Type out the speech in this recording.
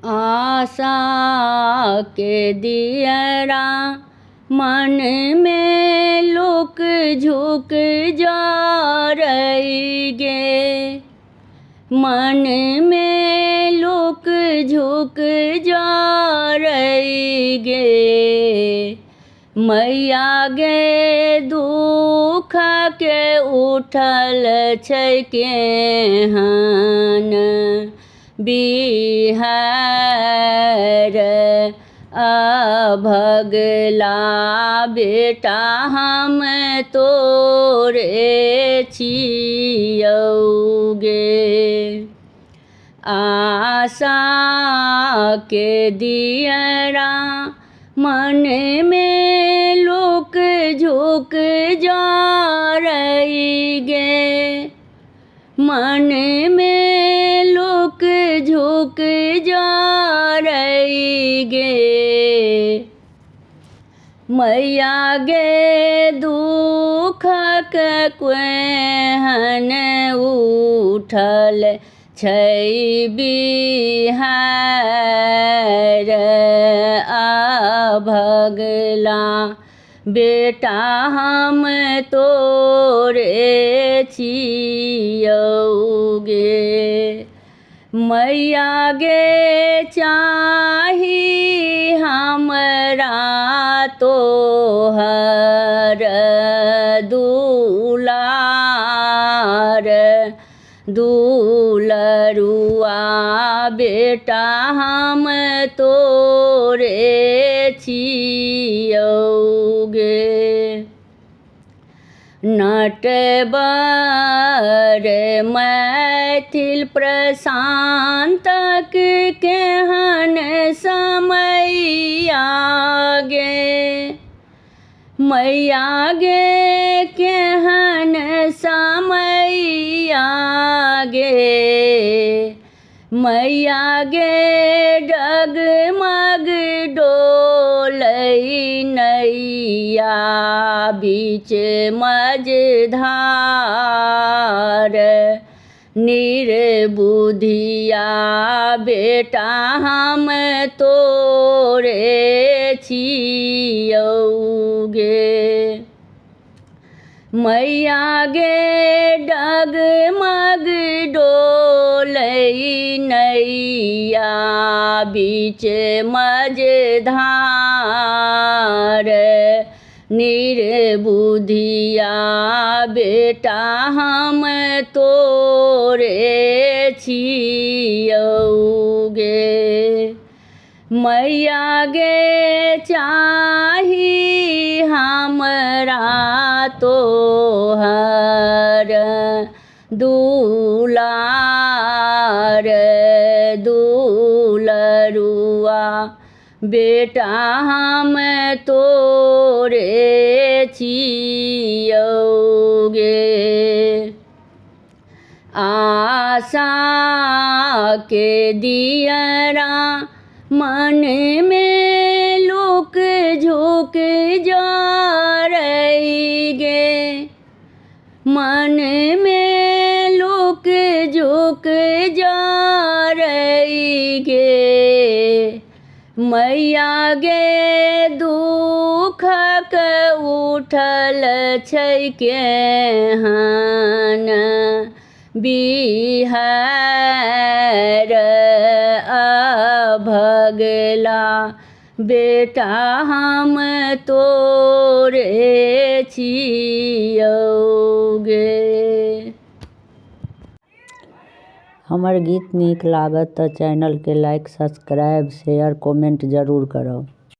आशा के दियरा मन में लुक झुक जा रही गे, मन में लुक झुक जा रही गे। मैया गे दुख के उठल छै केहन बिहार, अभगला बेटा हम तोरे छियौ गे। आशा के दियरा मन में लुक झुक जा रही गे, मन में लुक झुक जा रही गे। मैया गे दुख के केहन उठल छै बिहार, अभगला बेटा हम तोरे छियौ गे। मैया गे चाही हमरा तोहर दुलार, दुलरुआ बेटा हम तोरे छियौ गे। नटवर मैथिल प्रशांतक केहन समैया गे, मैया गे केहन समैया गे। मैया गे डगमग डोलै नैया बीच मझधार, निर्बुधिया बेटा हम तोरे छियौ गे। मैया गे डगमग डोलै नैया बीच मझधार, निर्बुधिया बेटा हम तोरे छियौ गे। मैया गे चाही हमरा तोहर दुलार, दुलरुआ बेटा हम तोरे छियौ गे। आशा के दियरा मन में लुक झुक जा रही गे, मन में लुक झुक जा रही गे। मैया गे दुख के उठल छै केहन बिहार, अभगला बेटा हम तोरे छियौ गे। हमर गीत नीक लागत तऽ चैनल के लाइक सब्सक्राइब शेयर कमेंट जरूर करब।